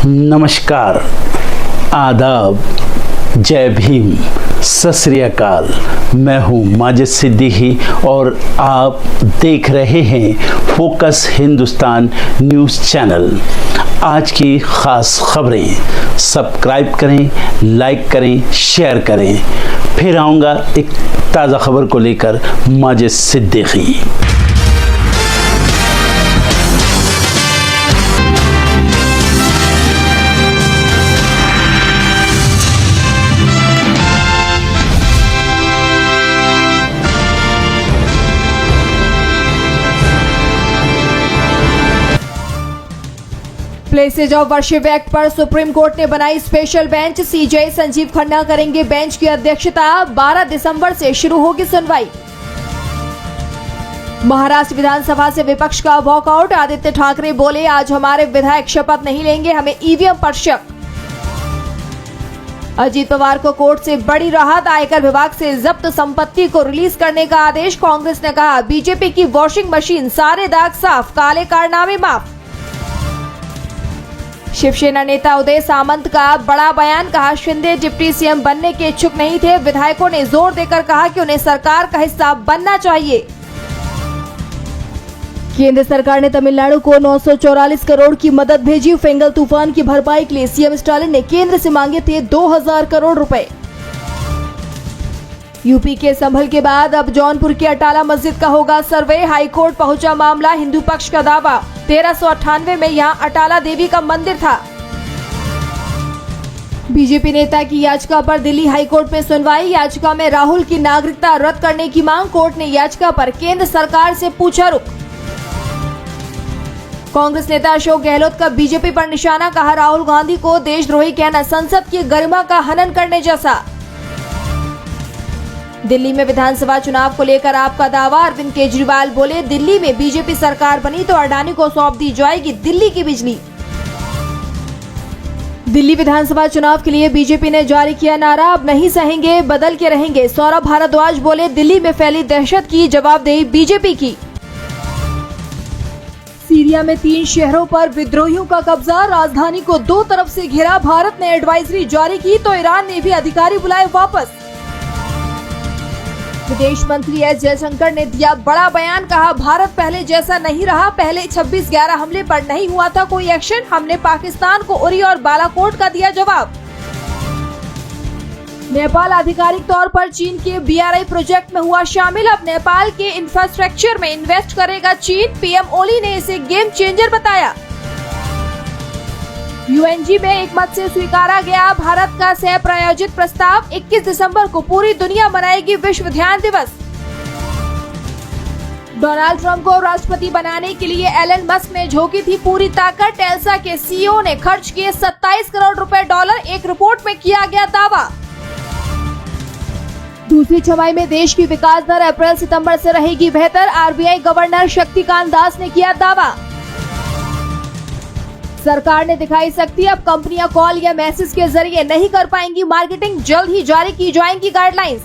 नमस्कार, आदाब, जय भीम, सत श्री अकाल। मैं हूँ माजिद सिद्दीकी और आप देख रहे हैं फोकस हिंदुस्तान न्यूज़ चैनल। आज की ख़ास खबरें सब्सक्राइब करें, लाइक करें, शेयर करें। फिर आऊँगा एक ताज़ा खबर को लेकर Majid Siddiqui. Places of worship act पर सुप्रीम कोर्ट ने बनाई special bench. CJI Sanjeev Khanna करेंगे बेंच की अध्यक्षता। 12 दिसंबर से शुरू होगी सुनवाई। महाराष्ट्र विधानसभा से विपक्ष का वॉकआउट। आदित्य ठाकरे बोले, आज हमारे विधायक शपथ नहीं लेंगे, हमें ईवीएम पर शक। अजीत पवार को कोर्ट से बड़ी राहत। आयकर विभाग से जब्त संपत्ति को रिलीज करने का आदेश। कांग्रेस ने कहा, बीजेपी की वॉशिंग मशीन, सारे दाग साफ, काले कारनामे माफ। शिवसेना नेता उदय सामंत का बड़ा बयान। कहा, शिंदे डिप्टी सीएम बनने के इच्छुक नहीं थे। विधायकों ने जोर देकर कहा कि उन्हें सरकार का हिस्सा बनना चाहिए। केंद्र सरकार ने तमिलनाडु को 944 करोड़ की मदद भेजी। फेंगल तूफान की भरपाई के लिए सीएम स्टालिन ने केंद्र से मांगे थे 2000 करोड़ रुपए। यूपी के संभल के बाद अब जौनपुर की अटाला मस्जिद का होगा सर्वे। हाईकोर्ट पहुंचा मामला। हिंदू पक्ष का दावा, 1398 में यहां अटाला देवी का मंदिर था। बीजेपी नेता की याचिका पर दिल्ली हाईकोर्ट में सुनवाई। याचिका में राहुल की नागरिकता रद्द करने की मांग। कोर्ट ने याचिका पर केंद्र सरकार से पूछा रुख। कांग्रेस नेता अशोक गहलोत का बीजेपी पर निशाना। कहा, राहुल गांधी को देशद्रोही कहना संसद की गरिमा का हनन करने जैसा। दिल्ली में विधानसभा चुनाव को लेकर आपका दावा। अरविंद केजरीवाल बोले, दिल्ली में बीजेपी सरकार बनी तो अडानी को सौंप दी जाएगी दिल्ली की बिजली। दिल्ली विधानसभा चुनाव के लिए बीजेपी ने जारी किया नारा, अब नहीं सहेंगे, बदल के रहेंगे। सौरभ भारद्वाज बोले, दिल्ली में फैली दहशत की जवाबदेही बीजेपी की। सीरिया में 3 शहरों पर विद्रोहियों का कब्जा। राजधानी को 2 तरफ से घेरा। भारत ने एडवाइजरी जारी की तो ईरान ने भी अधिकारी बुलाए वापस। विदेश मंत्री एस जयशंकर ने दिया बड़ा बयान। कहा, भारत पहले जैसा नहीं रहा। पहले 26/11 हमले पर नहीं हुआ था कोई एक्शन। हमने पाकिस्तान को उरी और बालाकोट का दिया जवाब। नेपाल आधिकारिक तौर पर चीन के BRI प्रोजेक्ट में हुआ शामिल। अब नेपाल के इंफ्रास्ट्रक्चर में इन्वेस्ट करेगा चीन। पीएम ओली ने इसे गेम चेंजर बताया। UNG में एक मत से स्वीकारा गया भारत का सह प्रायोजित प्रस्ताव। 21 दिसंबर को पूरी दुनिया मनाएगी विश्व ध्यान दिवस। डोनाल्ड ट्रंप को राष्ट्रपति बनाने के लिए एलन मस्क ने झोंकी थी पूरी ताकत। टेल्सा के CEO ने खर्च किए 27 करोड़ रुपए डॉलर। एक रिपोर्ट में किया गया दावा। दूसरी छमाही में देश की विकास दर अप्रैल-सितंबर से रहेगी बेहतर। RBI गवर्नर शक्तिकांत दास ने किया दावा। सरकार ने दिखाई सकती, अब कंपनियां कॉल या मैसेज के जरिए नहीं कर पाएंगी मार्केटिंग। जल्द ही जारी की जाएंगी गाइडलाइंस।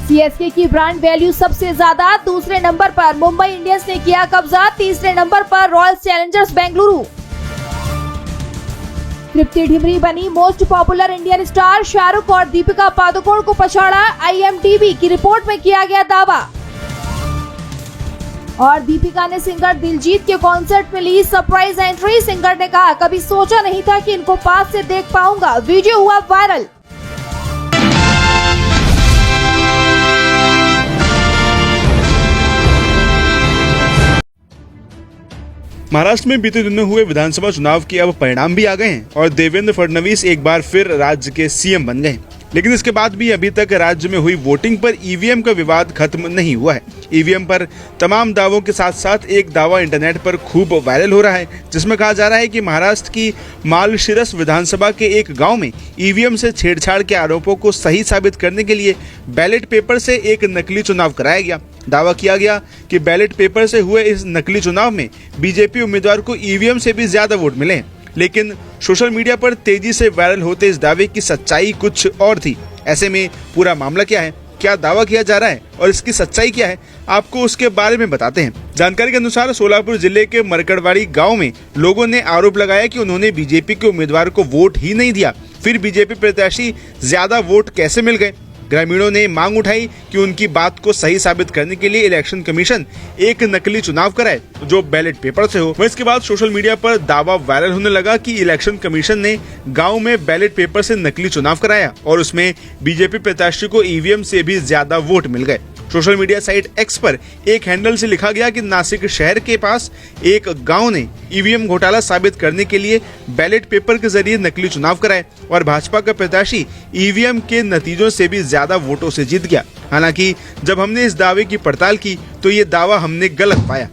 CSK की ब्रांड वैल्यू सबसे ज्यादा। दूसरे नंबर पर मुंबई इंडियंस ने किया कब्जा। तीसरे नंबर पर रॉयल चैलेंजर्स बेंगलुरु। तृप्ति ढिमरी बनी most popular Indian star. Shahrukh और दीपिका पादुकोण को पछाड़ा। IMDb की रिपोर्ट में किया गया दावा। और दीपिका ने सिंगर दिलजीत के कॉन्सर्ट में ली सरप्राइज एंट्री। सिंगर ने कहा, कभी सोचा नहीं था कि इनको पास से देख पाऊंगा। वीडियो हुआ वायरल। महाराष्ट्र में बीते दिनों हुए विधानसभा चुनाव के अब परिणाम भी आ गए हैं और देवेंद्र फडणवीस एक बार फिर राज्य के CM बन गए। लेकिन इसके बाद भी अभी तक राज्य में हुई वोटिंग पर ईवीएम का विवाद खत्म नहीं हुआ है। ईवीएम पर तमाम दावों के साथ साथ एक दावा इंटरनेट पर खूब वायरल हो रहा है, जिसमें कहा जा रहा है कि महाराष्ट्र की मालशिरस विधानसभा के एक गांव में ईवीएम से छेड़छाड़ के आरोपों को सही साबित करने के लिए बैलेट पेपर से एक नकली चुनाव कराया गया। दावा किया गया कि बैलेट पेपर से हुए इस नकली चुनाव में बीजेपी उम्मीदवार को ईवीएम से भी ज्यादा वोट मिले। लेकिन सोशल मीडिया पर तेजी से वायरल होते इस दावे की सच्चाई कुछ और थी। ऐसे में पूरा मामला क्या है, क्या दावा किया जा रहा है और इसकी सच्चाई क्या है, आपको उसके बारे में बताते हैं। जानकारी के अनुसार सोलापुर जिले के मरकड़वाड़ी गांव में लोगों ने आरोप लगाया कि उन्होंने बीजेपी के उम्मीदवार को वोट ही नहीं दिया, फिर बीजेपी प्रत्याशी ज्यादा वोट कैसे मिल गए। ग्रामीणों ने मांग उठाई कि उनकी बात को सही साबित करने के लिए इलेक्शन कमीशन एक नकली चुनाव कराए जो बैलेट पेपर से हो। वहीं इसके बाद सोशल मीडिया पर दावा वायरल होने लगा कि इलेक्शन कमीशन ने गांव में बैलेट पेपर से नकली चुनाव कराया और उसमें बीजेपी प्रत्याशी को ईवीएम से भी ज्यादा वोट मिल गए। सोशल मीडिया साइट एक्स पर एक हैंडल से लिखा गया कि नासिक शहर के पास एक गांव ने ईवीएम घोटाला साबित करने के लिए बैलेट पेपर के जरिए नकली चुनाव कराए और भाजपा का प्रत्याशी ईवीएम के नतीजों से भी ज्यादा वोटों से जीत गया। हालांकि जब हमने इस दावे की पड़ताल की तो ये दावा हमने गलत पाया।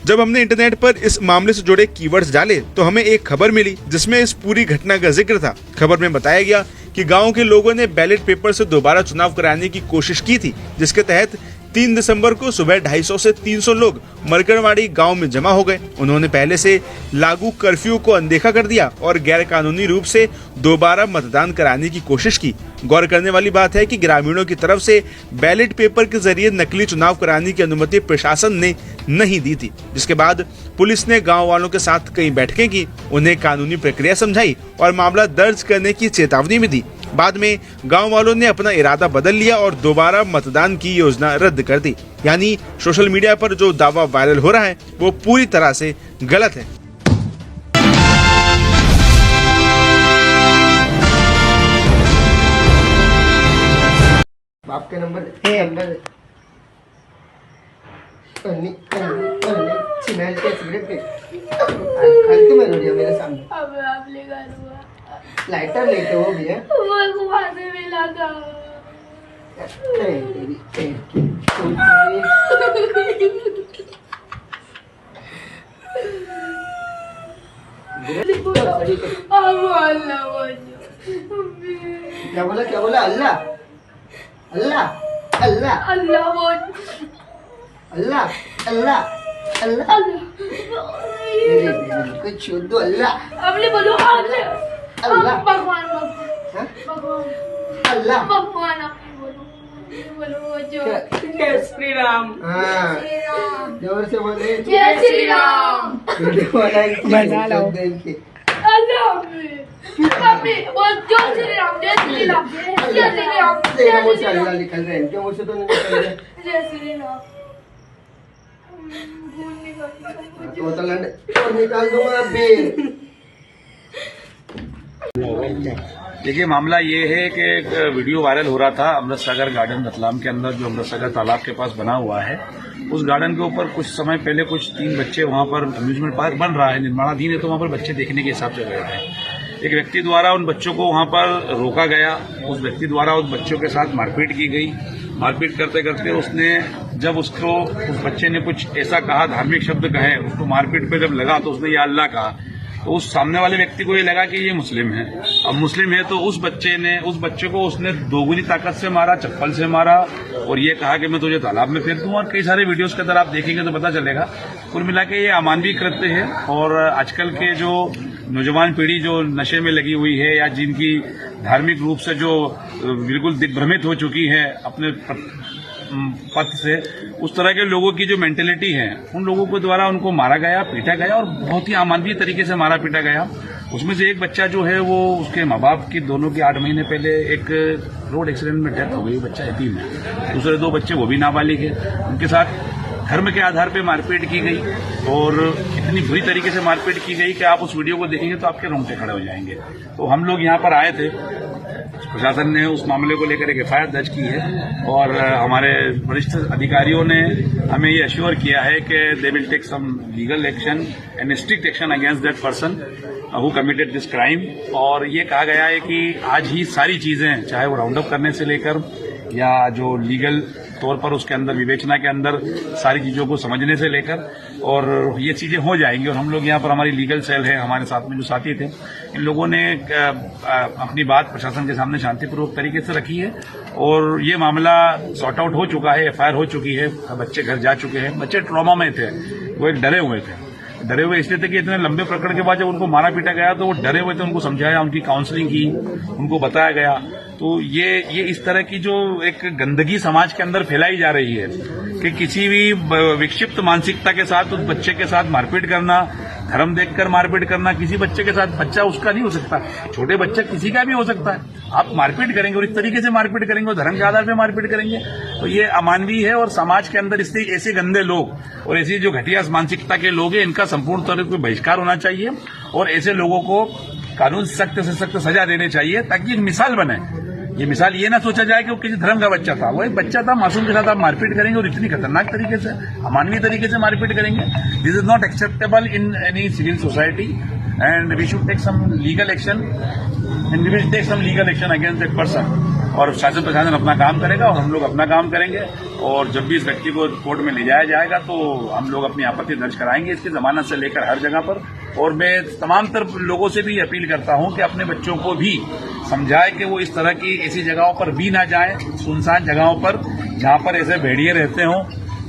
जब हमने इंटरनेट पर इस मामले से जुड़े कीवर्ड्स डाले तो हमें एक खबर मिली जिसमें इस पूरी घटना का जिक्र था। खबर में बताया गया कि गांव के लोगों ने बैलेट पेपर से दोबारा चुनाव कराने की कोशिश की थी, जिसके तहत 3 दिसंबर को सुबह 250 से 300 लोग मरकड़वाड़ी गांव में जमा हो गए। उन्होंने पहले से लागू कर्फ्यू को अनदेखा कर दिया और गैर कानूनी रूप से दोबारा मतदान कराने की कोशिश की। गौर करने वाली बात है कि ग्रामीणों की तरफ से बैलेट पेपर के जरिए नकली चुनाव कराने की अनुमति प्रशासन ने नहीं दी थी, जिसके बाद पुलिस ने गांव वालों के साथ कई बैठकें की, उन्हें कानूनी प्रक्रिया समझाई और मामला दर्ज करने की चेतावनी भी दी। बाद में गांव वालों ने अपना इरादा बदल लिया और दोबारा मतदान की योजना रद्द कर दी। यानी सोशल मीडिया पर जो दावा वायरल हो रहा है वो पूरी तरह से गलत है। बाप के नंबर स्मेल के सिगरेट के खाली मैं रोडिया मेरे सामने अब आप लेगा लाइटर लेके वो भी है वो घुमाने में लगा क्या बोला अल्लाह अल्लाह अल्लाह अल्लाह बोल अल्लाह अल्लाह अल्लाह कुछ छोड़ दो अल्लाह अब ले बोलो अल्लाह भगवान हाँ? भगवान अल्लाह भगवान आप बोलो जो जय श्री राम। हाँ जोर से बोले जय श्री राम बजा लो। अल्लाह मम्मी बोल जय श्री राम जय श्री राम जय श्री राम तेरे मुंह से अल्लाह निकल रहे हैं, इनके मुंह से तो नहीं निकल रहे। जय श्री राम भूल निकल तो और निकाल दूंगा अभी। देखिए मामला ये है कि एक वीडियो वायरल हो रहा था अमृतसागर गार्डन रतलाम के अंदर, जो अमृतसागर तालाब के पास बना हुआ है। उस गार्डन के ऊपर कुछ समय पहले कुछ 3 बच्चे वहां पर अम्यूजमेंट पार्क बन रहा है, निर्माणाधीन है, तो वहां पर बच्चे देखने के हिसाब से गए थे। एक व्यक्ति द्वारा उन बच्चों को वहां पर रोका गया, उस व्यक्ति द्वारा उस बच्चों के साथ मारपीट की गई। मारपीट करते करते उसने जब उस बच्चे ने कुछ ऐसा कहा, धार्मिक शब्द कहे, उसको मारपीट पे जब लगा तो उसने ये अल्लाह कहा, तो उस सामने वाले व्यक्ति को ये लगा कि ये मुस्लिम है। अब मुस्लिम है तो उस बच्चे को उसने दोगुनी ताकत से मारा, चप्पल से मारा और ये कहा कि मैं तुझे तालाब में फेंक दूं। और कई सारे वीडियोस के अंदर आप देखेंगे तो पता चलेगा। कुल मिला के ये अमानवीय कृत्य है और आजकल के जो नौजवान पीढ़ी जो नशे में लगी हुई है या जिनकी धार्मिक रूप से जो बिल्कुल दिग्भ्रमित हो चुकी है अपने पथ से, उस तरह के लोगों की जो मेंटेलिटी है, उन लोगों के द्वारा उनको मारा गया, पीटा गया और बहुत ही अमानवीय तरीके से मारा पीटा गया। उसमें से एक बच्चा जो है वो उसके माँ बाप की दोनों की 8 महीने पहले एक रोड एक्सीडेंट में डेथ हो गई, बच्चा यतीम है। दूसरे 2 बच्चे वो भी नाबालिग है, उनके साथ धर्म के आधार पे मारपीट की गई और इतनी बुरी तरीके से मारपीट की गई कि आप उस वीडियो को देखेंगे तो आपके रोंगटे खड़े हो जाएंगे। तो हम लोग यहाँ पर आए थे, प्रशासन ने उस मामले को लेकर एक एफआईआर दर्ज की है और हमारे वरिष्ठ अधिकारियों ने हमें ये अश्योर किया है कि they will take some legal action and strict action against that person who committed this crime. और ये कहा गया है कि आज ही सारी चीजें, चाहे वो राउंड अप करने से लेकर या जो लीगल तौर पर उसके अंदर विवेचना के अंदर सारी चीजों को समझने से लेकर, और ये चीजें हो जाएंगी। और हम लोग यहाँ पर हमारी लीगल सेल है, हमारे साथ में जो साथी थे, इन लोगों ने अपनी बात प्रशासन के सामने शांतिपूर्वक तरीके से रखी है और ये मामला सॉर्ट आउट हो चुका है, एफआईआर हो चुकी है, बच्चे घर जा चुके हैं। बच्चे ट्रॉमा में थे, वो एक डरे हुए थे। डरे हुए इसलिए थे कि इतने लंबे प्रकरण के बाद जब उनको मारा पीटा गया तो वो डरे हुए थे, उनको समझाया, उनकी काउंसलिंग की, उनको बताया गया। तो ये इस तरह की जो एक गंदगी समाज के अंदर फैलाई जा रही है कि किसी भी विक्षिप्त मानसिकता के साथ उस बच्चे के साथ मारपीट करना, धर्म देखकर मारपीट करना, किसी बच्चे के साथ, बच्चा उसका नहीं हो सकता, छोटे बच्चा किसी का भी हो सकता है, आप मारपीट करेंगे और इस तरीके से मारपीट करेंगे और धर्म के आधार पर मारपीट करेंगे तो ये अमानवीय है। और समाज के अंदर इसलिए ऐसे गंदे लोग और ऐसी जो घटिया मानसिकता के लोग हैं इनका संपूर्ण तौर पर बहिष्कार होना चाहिए और ऐसे लोगों को कानून सख्त से सख्त सजा देनी चाहिए ताकि एक मिसाल बने। ये मिसाल ये ना सोचा जाए कि वो किसी धर्म का बच्चा था, वो एक बच्चा था, मासूम के साथ आप मारपीट करेंगे और इतनी खतरनाक तरीके से, अमानवीय तरीके से मारपीट करेंगे। This is not acceptable in any civil society and we should take some legal action and we will take some legal action against that person. और शासन प्रशासन अपना काम करेगा और हम लोग अपना काम करेंगे और जब भी इस व्यक्ति को कोर्ट में ले जाया जाएगा तो हम लोग अपनी आपत्ति दर्ज कराएंगे इसकी जमानत से लेकर हर जगह पर। और मैं तमाम तरफ लोगों से भी अपील करता हूं कि अपने बच्चों को भी समझाए कि वो इस तरह की ऐसी जगहों पर भी ना जाएं, सुनसान जगहों पर जहां पर ऐसे भेड़िए रहते हों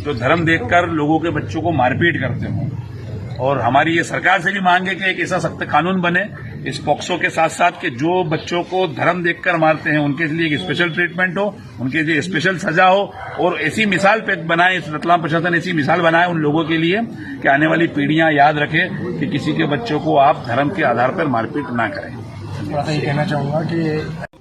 जो धर्म देखकर लोगों के बच्चों को मारपीट करते हों। और हमारी ये सरकार से भी मांग है कि एक ऐसा सख्त कानून बने इस पॉक्सो के साथ साथ कि जो बच्चों को धर्म देखकर मारते हैं उनके लिए एक स्पेशल ट्रीटमेंट हो, उनके लिए स्पेशल सजा हो और ऐसी मिसाल पे बनाए, इस रतलाम प्रशासन ऐसी मिसाल बनाए उन लोगों के लिए कि आने वाली पीढ़ियां याद रखें कि किसी के बच्चों को आप धर्म के आधार पर मारपीट ना करें। थोड़ा सा ये कहना चाहूंगा कि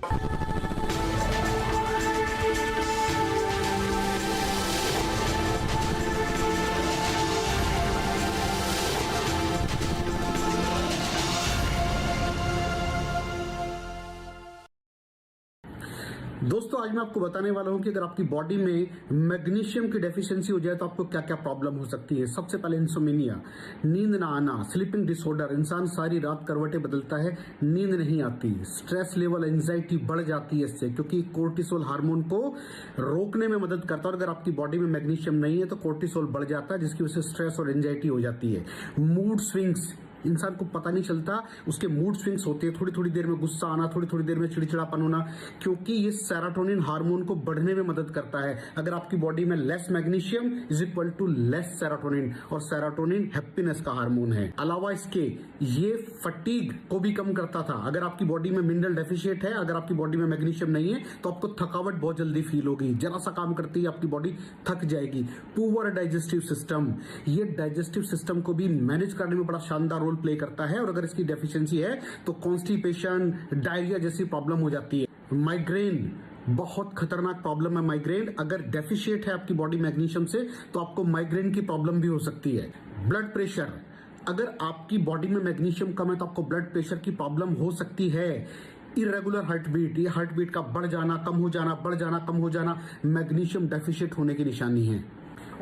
दोस्तों आज मैं आपको बताने वाला हूं कि अगर आपकी बॉडी में मैग्नीशियम की डेफिशिएंसी हो जाए तो आपको क्या क्या प्रॉब्लम हो सकती है। सबसे पहले इंसोमेनिया, नींद ना आना, स्लीपिंग डिसऑर्डर, इंसान सारी रात करवटें बदलता है, नींद नहीं आती, स्ट्रेस लेवल, एंजाइटी बढ़ जाती है इससे क्योंकि कोर्टिसोल हार्मोन को रोकने में मदद करता है। और अगर आपकी बॉडी में मैग्नीशियम नहीं है तो कोर्टिसोल बढ़ जाता है जिसकी वजह से स्ट्रेस और एंजाइटी हो जाती है। मूड स्विंग्स, इंसान को पता नहीं चलता उसके मूड स्विंग्स होते हैं, थोड़ी थोड़ी देर में गुस्सा आना, थोड़ी थोड़ी देर में चिड़चिड़ापन होना, क्योंकि ये सेरोटोनिन हार्मोन को बढ़ने में मदद करता है। अगर आपकी बॉडी में less magnesium is equal to less serotonin और सेरोटोनिन हैप्पीनेस का हार्मोन है। अलावा इसके ये फटीग को भी कम करता था। अगर आपकी बॉडी में मिनरल डेफिशिएट है, अगर आपकी बॉडी में मैग्नीशियम नहीं है तो आपको थकावट बहुत जल्दी फील होगी, जरा सा काम करती है आपकी बॉडी थक जाएगी। पुअर डाइजेस्टिव सिस्टम, ये डाइजेस्टिव सिस्टम को भी मैनेज करने में बड़ा शानदार रोल प्ले करता है और अगर इसकी डेफिशिएंसी है तो कॉन्स्टिपेशन, डायरिया जैसी प्रॉब्लम हो जाती है। माइग्रेन, बहुत खतरनाक प्रॉब्लम है माइग्रेन, अगर डेफिशिएट है आपकी बॉडी मैग्नीशियम से तो आपको माइग्रेन की प्रॉब्लम भी हो सकती है। ब्लड प्रेशर, अगर आपकी बॉडी में मैग्नीशियम कम है तो आपको ब्लड प्रेशर की प्रॉब्लम हो सकती है। इरेगुलर हार्टबीट, ये हार्टबीट का बढ़ जाना, कम हो जाना, बढ़ जाना, कम हो जाना, मैग्नीशियम डेफिशिएट होने की निशानी है।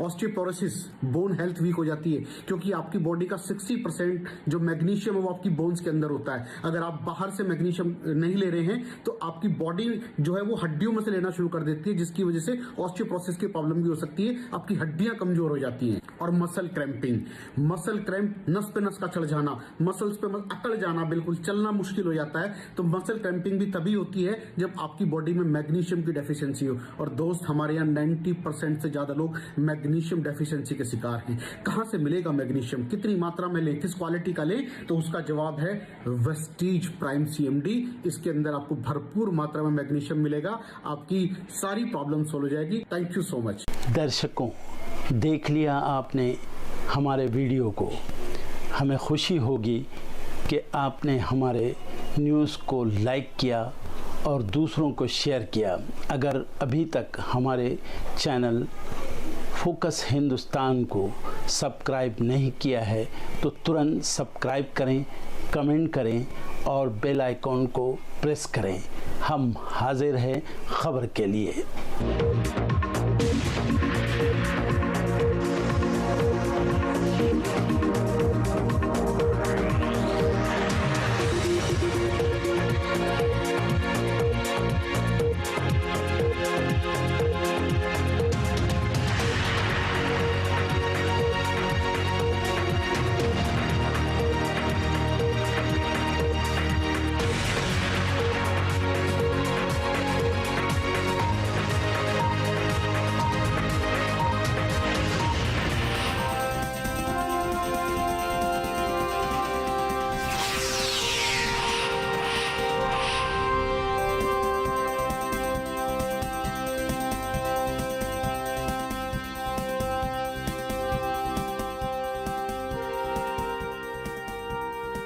ऑस्टियोपोरोसिस, बोन हेल्थ वीक हो जाती है क्योंकि आपकी बॉडी का 60% जो मैग्नीशियम है वो आपकी बोन्स के अंदर होता है। अगर आप बाहर से मैग्नीशियम नहीं ले रहे हैं तो आपकी बॉडी जो है वो हड्डियों में से लेना शुरू कर देती है जिसकी वजह से ऑस्टियोपोरोसिस की प्रॉब्लम भी हो सकती है, आपकी हड्डियां कमजोर हो जाती हैं। और मसल क्रैम्पिंग, मसल क्रैम्प, नस पे नस का चढ़ जाना, मसल्स पे अकड़ जाना, बिल्कुल चलना मुश्किल हो जाता है। तो मसल क्रैम्पिंग भी तभी होती है जब आपकी बॉडी में मैग्नीशियम की डेफिशिएंसी हो। और दोस्त हमारे यहाँ 90% से ज्यादा लोग मैग्नीशियम डेफिशिएंसी के शिकार हैं। कहां से मिलेगा मैग्नीशियम, कितनी मात्रा में लें, किस क्वालिटी का लें, तो उसका जवाब है वेस्टीज प्राइम CMD। इसके अंदर आपको भरपूर मात्रा में मैग्नीशियम मिलेगा, आपकी सारी प्रॉब्लम सोल्व हो जाएगी। Thank you so much. दर्शकों, देख लिया आपने हमारे वीडियो को, हमें खुशी होगी कि आपने हमारे न्यूज़ को लाइक किया और दूसरों को शेयर किया। अगर अभी तक हमारे चैनल फोकस हिंदुस्तान को सब्सक्राइब नहीं किया है तो तुरंत सब्सक्राइब करें, कमेंट करें और बेल आइकॉन को प्रेस करें। हम हाजिर हैं खबर के लिए।